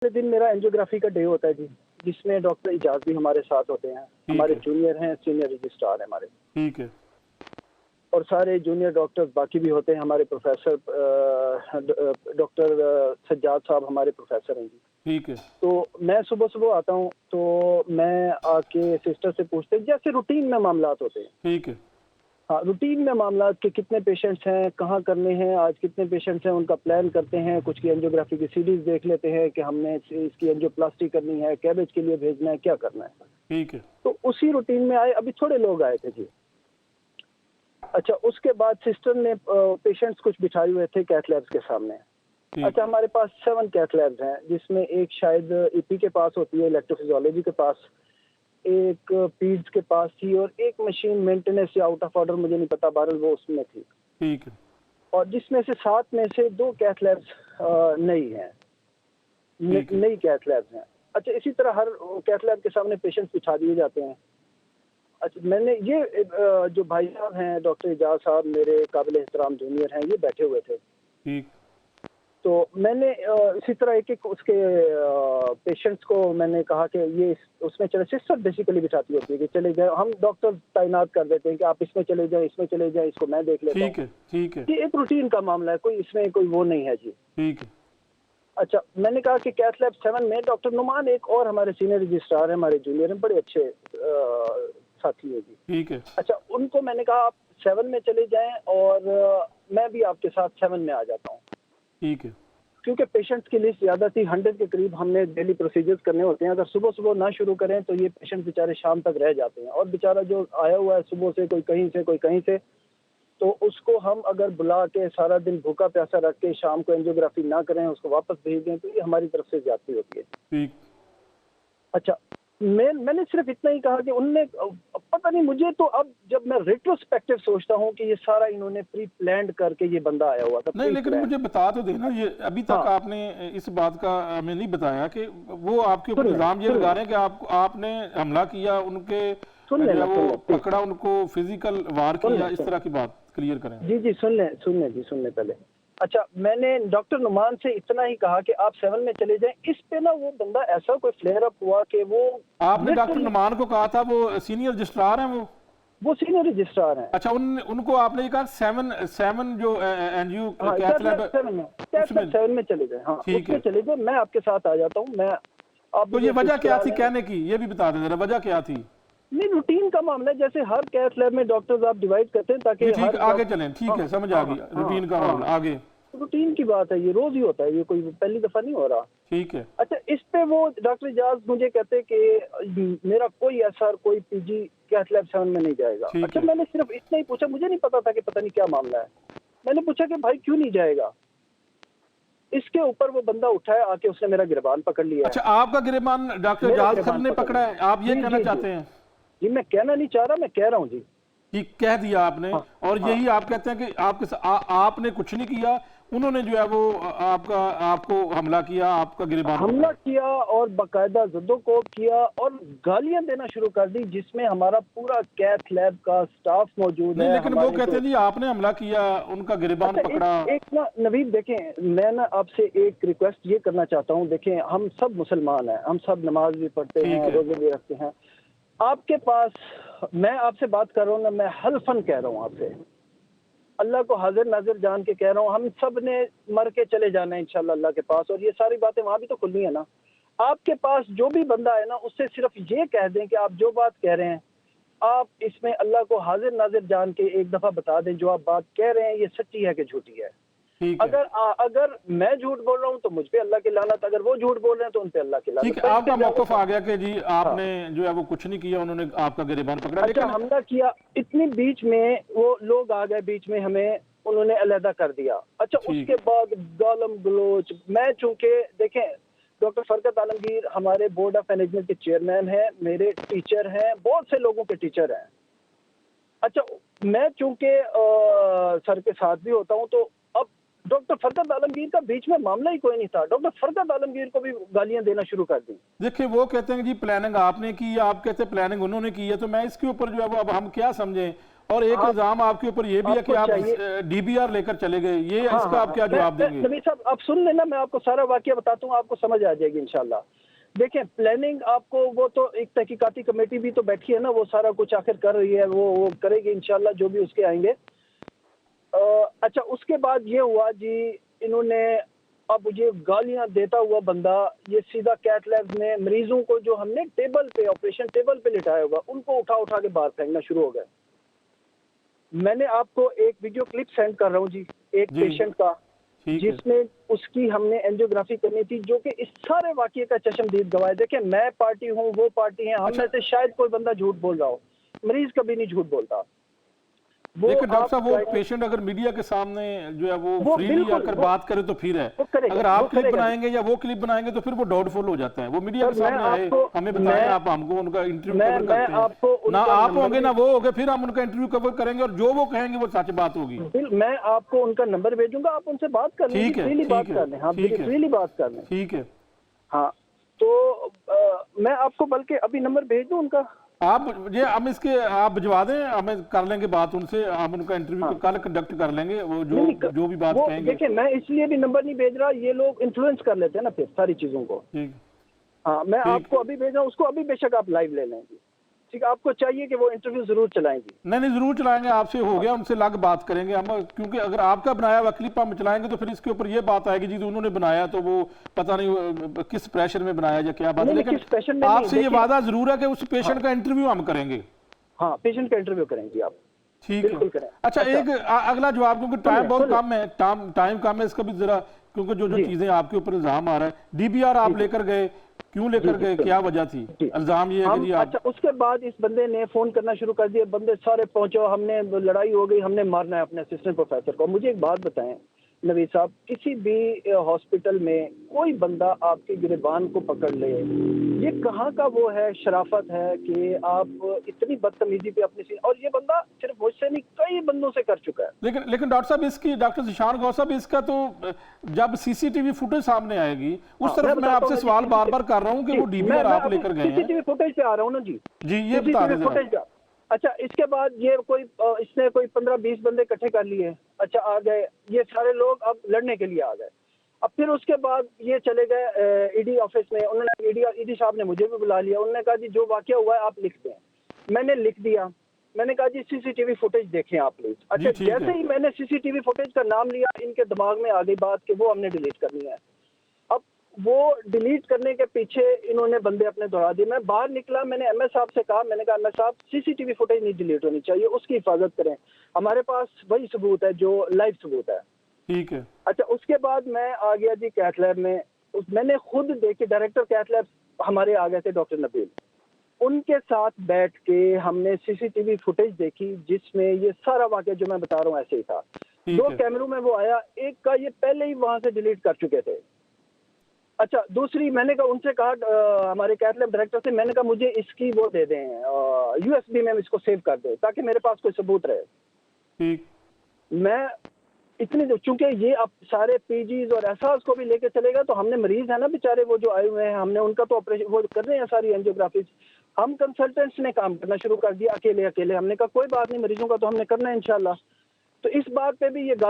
दिन मेरा एंजियोग्राफी का डे होता है जी, जिसमें डॉक्टर इजाज भी हमारे साथ होते हैं। हमारे जूनियर हैं, सीनियर रजिस्ट्रार हैं हमारे। ठीक है। और सारे जूनियर डॉक्टर्स बाकी भी होते हैं। हमारे प्रोफेसर डॉक्टर सज्जाद साहब हमारे प्रोफेसर हैं जी। ठीक है। तो मैं सुबह सुबह आता हूँ, तो मैं आके सिस्टर से पूछते हैं, जैसे रूटीन में मामलात होते हैं। ठीक है। हाँ, रूटीन में मामला के कितने पेशेंट्स हैं, कहाँ करने हैं, आज कितने पेशेंट्स हैं, उनका प्लान करते हैं। कुछ की एंजियोग्राफी की सीरीज देख लेते हैं कि हमने इसकी एंजियोप्लास्टी करनी है, कैबेज के लिए भेजना है, क्या करना है। ठीक है। तो उसी रूटीन में आए, अभी थोड़े लोग आए थे जी। अच्छा, उसके बाद सिस्टर ने पेशेंट्स कुछ बिठाए हुए थे कैथ लैब्स के सामने। अच्छा, हमारे पास 7 कैथ लैब्स हैं, जिसमें एक शायद ईपी के पास होती है, इलेक्ट्रोफिजियोलॉजी के पास, एक पीड्स के पास थी, और एक मशीन मेंटेनेंस या आउट ऑफ ऑर्डर मुझे नहीं पता, बहरहाल वो उसमें थी। ठीक है। और जिसमें से 7 में से 2 कैथ लैब्स नई हैं, नई कैथ लैब्स हैं। अच्छा, इसी तरह हर कैथ लैब के सामने पेशेंट्स बिछा दिए जाते हैं। अच्छा, मैंने ये जो भाई साहब हैं डॉक्टर एजाज साहब, मेरे काबिल एहतराम जूनियर हैं, ये बैठे हुए थे। ठीक। तो मैंने इसी तरह एक एक उसके पेशेंट्स को मैंने कहा कि ये उसमें चले, सिस्टर बेसिकली बिठाती होती है कि चले जाए, हम डॉक्टर तैनात कर देते हैं कि आप इसमें चले जाएं, इसमें चले जाएं, इसको मैं देख लेता हूं। ठीक है। ठीक है। ये एक रूटीन का मामला है, कोई इसमें कोई वो नहीं है जी। ठीक है। अच्छा, मैंने कहा कि कैथ लैब 7 में डॉक्टर नुमान, एक और हमारे सीनियर रजिस्ट्रार है, हमारे जूनियर हैं, बड़े अच्छे साथी है जी। ठीक है। अच्छा, उनको मैंने कहा आप 7 में चले जाएं, और मैं भी आपके साथ 7 में आ जाता हूँ। ठीक है। क्योंकि पेशेंट्स की लिस्ट ज़्यादा थी, 100 के करीब हमने डेली प्रोसीजर्स करने होते हैं। अगर सुबह सुबह ना शुरू करें तो ये पेशेंट बेचारे शाम तक रह जाते हैं। और बेचारा जो आया हुआ है सुबह से, कोई कहीं से कोई कहीं से, तो उसको हम अगर बुला के सारा दिन भूखा प्यासा रख के शाम को एंजियोग्राफी ना करें, उसको वापस भेज दें, तो ये हमारी तरफ से ज्यादती होती है। ठीक। अच्छा, मैंने सिर्फ इतना ही कहा कि उनने, पता नहीं मुझे तो अब जब मैं रेट्रोस्पेक्टिव सोचता हूँ कि ये सारा इन्होंने प्री प्लान्ड करके ये बंदा आया हुआ था। नहीं, लेकिन मुझे बता तो देना, ये अभी तक हाँ। आपने इस बात का हमें नहीं बताया कि वो आपके ऊपर इल्जाम ये लगा रहे हैं कि आपने हमला किया, उनके वो पकड़ा, उनको फिजिकल वार किया, इस तरह की बात क्लियर करें। जी जी, सुन ले पहले। अच्छा, मैंने डॉक्टर नुमान से इतना ही कहा कि आप 7 में चले जाएं। इस पे ना वो बंदा ऐसा कोई फ्लेयर अप हुआ कि वो, आपने डॉक्टर नुमान को कहा था, वो सीनियर रजिस्ट्रार हैं, वो सीनियर रजिस्ट्रार हैं। अच्छा, उनको आपने कहा 7 जो एनजीओ कैथ लैब 7 में चले जाए। हाँ, उसमें चले जाए, मैं आपके साथ आ जाता हूँ। मैं तो ये वजह क्या थी कहने की, ये भी बता दें जरा, वजह क्या थी? नहीं, रूटीन का मामला है, जैसे हर कैथ लैब में डॉक्टर्स आप डिवाइड करते हैं ताकि ठीक, आगे चलें। ठीक है, समझ आ गई, रूटीन का मामला आगे। रूटीन की बात है, ये रोज ही होता है, ये कोई पहली दफा नहीं हो रहा। ठीक है। अच्छा, इस पे वो डॉक्टर इजाज मुझे कहते कि मेरा कोई एसआर, कोई पीजी कैथ लैब 7 में नहीं जाएगा। अच्छा, मैंने सिर्फ इतना ही पूछा, मुझे नहीं पता था कि पता नहीं क्या मामला है। मैंने पूछा कि भाई क्यों नहीं जाएगा। इसके ऊपर वो बंदा उठाया आके, उसने मेरा गिरबान पकड़ लिया। अच्छा, आपका गिरबान डॉक्टर इजाज खान ने पकड़ा है, आप ये कहना चाहते हैं? जी, मैं कहना नहीं चाह रहा, मैं कह रहा हूँ जी। कह दिया आपने। हाँ, और यही आप कहते हैं कि आपने कुछ नहीं किया, उन्होंने जो है वो आपको हमला किया, आपका गिरबान हमला किया और बाकायदा ज़ुद्दोकोब किया और गालियां देना शुरू कर दी, जिसमें हमारा पूरा कैथ लैब का स्टाफ मौजूद है। लेकिन वो कहते हैं जी आपने हमला किया, उनका गिरबान पकड़ा। एक ना नवीद, देखें, मैं ना आपसे एक रिक्वेस्ट ये करना चाहता हूँ। देखें, हम सब मुसलमान हैं, हम सब नमाज भी पढ़ते हैं, रोजे भी रखते हैं। आपके पास, मैं आपसे बात कर रहा हूँ ना, मैं हल्फन कह रहा हूँ आपसे, अल्लाह को हाजिर नाजिर जान के कह रहा हूँ, हम सब ने मर के चले जाना है इंशाल्लाह अल्लाह के पास। और ये सारी बातें वहां भी तो खुलनी है ना। आपके पास जो भी बंदा है ना, उससे सिर्फ ये कह दें कि आप जो बात कह रहे हैं, आप इसमें अल्लाह को हाजिर नाजिर जान के एक दफा बता दें, जो आप बात कह रहे हैं ये सच्ची है कि झूठी है। अगर मैं झूठ बोल रहा हूँ तो मुझ पे अल्लाह की लानत, अगर वो झूठ बोल रहे हैं तो उन पे अल्लाह की लानत। ठीक है, आपका मौक़िफ़ आ गया कि जी आपने जो है वो कुछ नहीं किया, उन्होंने आपका गिरबान पकड़ा। अच्छा, हमला किया, इतनी बीच में वो लोग आ गए, बीच में हमें उन्होंने अलहदा कर दिया। अच्छा, उसके बाद गालम गलोच, मैं चूंकि देखें, डॉक्टर फरकत आलमगीर हमारे बोर्ड ऑफ मैनेजमेंट के चेयरमैन हैं, मेरे टीचर हैं, बहुत से लोगों के टीचर हैं। अच्छा, मैं चूंकि सर के साथ भी होता हूँ, तो अब डॉक्टर फरकत आलमगीर का बीच में मामला ही कोई नहीं था, डॉक्टर फरकत आलमगीर को भी गालियां देना शुरू कर दी। देखिए, वो कहते हैं जी प्लानिंग आपने की, आप कहते हैं प्लानिंग उन्होंने की है, तो मैं इसके ऊपर जो है वो अब हम क्या समझें। और एक इल्जाम आपके ऊपर ये भी है कि आप डीबीआर लेकर चले गए, ये इसका आप क्या जवाब देंगे? नबी साहब आप सुन लेना, मैं आपको सारा वाकया बताता हूँ, आपको समझ आ जाएगी इंशाल्लाह। देखें, प्लानिंग आपको, वो तो एक तहकीकाती कमेटी भी तो बैठी है ना, वो सारा कुछ आखिर कर रही है, वो करेगी इंशाल्लाह, जो भी उसके आएंगे। अच्छा, उसके बाद ये हुआ जी, इन्होंने अब ये गालियां देता हुआ बंदा ये सीधा कैथ लैब में मरीजों को, जो हमने टेबल पे, ऑपरेशन टेबल पे लिटाया होगा, उनको उठा उठा के बाहर फेंकना शुरू हो गए। मैंने आपको एक वीडियो क्लिप सेंड कर रहा हूँ जी, एक पेशेंट का, जिसमें उसकी हमने एंजियोग्राफी करनी थी, जो कि इस सारे वाकये का चश्मदीद गवाह है। देखें, मैं पार्टी हूँ, वो पार्टी है, हम में से शायद कोई बंदा झूठ बोल रहा हो, मरीज कभी नहीं झूठ बोलता। लेकिन डॉक्टर साहब, वो पेशेंट अगर मीडिया के सामने जो है वो फ्रीली आकर बात करे तो फिर है, अगर आप क्लिप बनाएंगे या वो क्लिप बनाएंगे तो फिर वो डाउटफुल हो जाता है। वो मीडिया के सामने आए, हमें बताएं, आप हमको उनका इंटरव्यू कवर करते हैं, ना आप होंगे ना वो होंगे, फिर हम उनका इंटरव्यू कवर करेंगे और जो वो कहेंगे वो सच बात होगी। मैं आपको उनका नंबर भेजूंगा, आप उनसे बात कर लें, फ्रीली बात कर लें। हाँ, फ्रीली बात कर लें। ठीक है। हाँ, तो मैं आपको बल्कि अभी नंबर भेज दूं उनका, आप ये हम इसके आप भिजवा दें, हमें कर लेंगे बात उनसे, हम उनका इंटरव्यू कल कंडक्ट कर लेंगे, वो जो भी बात कहेंगे। देखिए, मैं इसलिए भी नंबर नहीं भेज रहा, ये लोग इन्फ्लुएंस कर लेते हैं ना फिर सारी चीजों को। ठीक। हाँ, मैं आपको अभी भेज रहा हूँ, उसको अभी बेशक आप लाइव ले लेंगे। ठीक, आपको चाहिए कि वो इंटरव्यू जरूर चलाएंगे? नहीं, जरूर चलाएंगे, आपसे हो गया, उनसे अलग बात करेंगे हम, क्योंकि अगर आपका बनाया हुआ क्लिप हम चलाएंगे तो फिर इसके ऊपर ये बात आएगी जी तो उन्होंने बनाया, तो वो पता नहीं किस प्रेशर में बनाया या क्या बात है। लेकिन आपसे ये वादा जरूर है कि उस पेशेंट का इंटरव्यू हम करेंगे। हाँ, पेशेंट का इंटरव्यू करेंगे आप। ठीक है। अच्छा, एक अगला जवाब, क्योंकि टाइम बहुत कम है, टाइम कम है, इसका भी जरा, क्योंकि जो चीजें आपके ऊपर इल्जाम आ रहा है, डीबीआर आप लेकर गए, क्यों लेकर गए, क्या वजह थी? इल्जाम ये है कि जी आप... अच्छा, उसके बाद इस बंदे ने फोन करना शुरू कर दिया, बंदे सारे पहुंचो, हमने लड़ाई हो गई, हमने मारना है अपने असिस्टेंट प्रोफेसर को। मुझे एक बात बताएं नवीद साहब, किसी भी हॉस्पिटल में कोई बंदा आपके गिरबान को पकड़ ले, ये कहाँ का वो है, शराफत है कि आप इतनी बदतमीजी पे अपनी, और ये बंदा सिर्फ मुझसे नहीं कई बंदों से कर चुका है। लेकिन डॉक्टर साहब, इसकी, डॉक्टर ज़ीशान गौस साहब, इसका तो जब सीसीटीवी फुटेज सामने आएगी उस तरफ मैं आपसे सवाल बार बार कर रहा हूँ कि वो डीबीआर आप लेकर गए हैं। सीसीटीवी फुटेज पे आ रहा हूँ ना जी, ये बता दें। अच्छा, इसके बाद ये इसने कोई 15-20 बंदे इकट्ठे कर लिए, अच्छा आ गए, ये सारे लोग अब लड़ने के लिए आ गए। अब फिर उसके बाद ये चले गए ईडी ऑफिस में, उन्होंने ईडी साहब ने मुझे भी बुला लिया, उन्होंने कहा जी जो वाकया हुआ है आप लिख दें। मैंने लिख दिया, मैंने कहा जी सीसीटीवी फुटेज देखें आप प्लीज। अच्छा, जैसे ही मैंने सीसीटीवी फुटेज का नाम लिया, इनके दिमाग में आ गई बात कि वो हमने डिलीट करनी है। अब वो डिलीट करने के पीछे इन्होंने बंदे अपने दौड़ा दिए। मैं बाहर निकला, मैंने एमएस साहब से कहा, मैंने कहा एमएस साहब सीसीटीवी फुटेज नहीं डिलीट होनी चाहिए, उसकी हिफाजत करें, हमारे पास वही सबूत है जो लाइव सबूत है। ठीक है। अच्छा, उसके बाद मैं आ गया जी कैथ लैब में, मैंने खुद देखे, डायरेक्टर कैथ लैब हमारे आ गए थे डॉक्टर नबील, उनके साथ बैठ के हमने सीसीटीवी फुटेज देखी, जिसमें ये सारा वाकया जो मैं बता रहा हूँ ऐसे ही था। 2 कैमरों में वो आया, एक का ये पहले ही वहां से डिलीट कर चुके थे। अच्छा, दूसरी मैंने कहा, उनसे कहा हमारे कैथ लैब डायरेक्टर से, मैंने कहा मुझे इसकी वो दे दें, यूएसबी में इसको सेव कर दें ताकि मेरे पास कोई सबूत रहे। ठीक। मैं इतनी, चूंकि ये अब सारे पीजीज और एहसास को भी लेके चलेगा, तो हमने मरीज है ना बेचारे वो जो आए हुए हैं, हमने उनका तो ऑपरेशन वो कर रहे हैं सारी एंजियोग्राफी। हम कंसल्टेंट्स ने काम करना शुरू कर दिया अकेले। हमने कहा कोई बात नहीं, मरीजों का तो हमने करना है इंशाल्लाह। तो इस बात पे भी ये गलत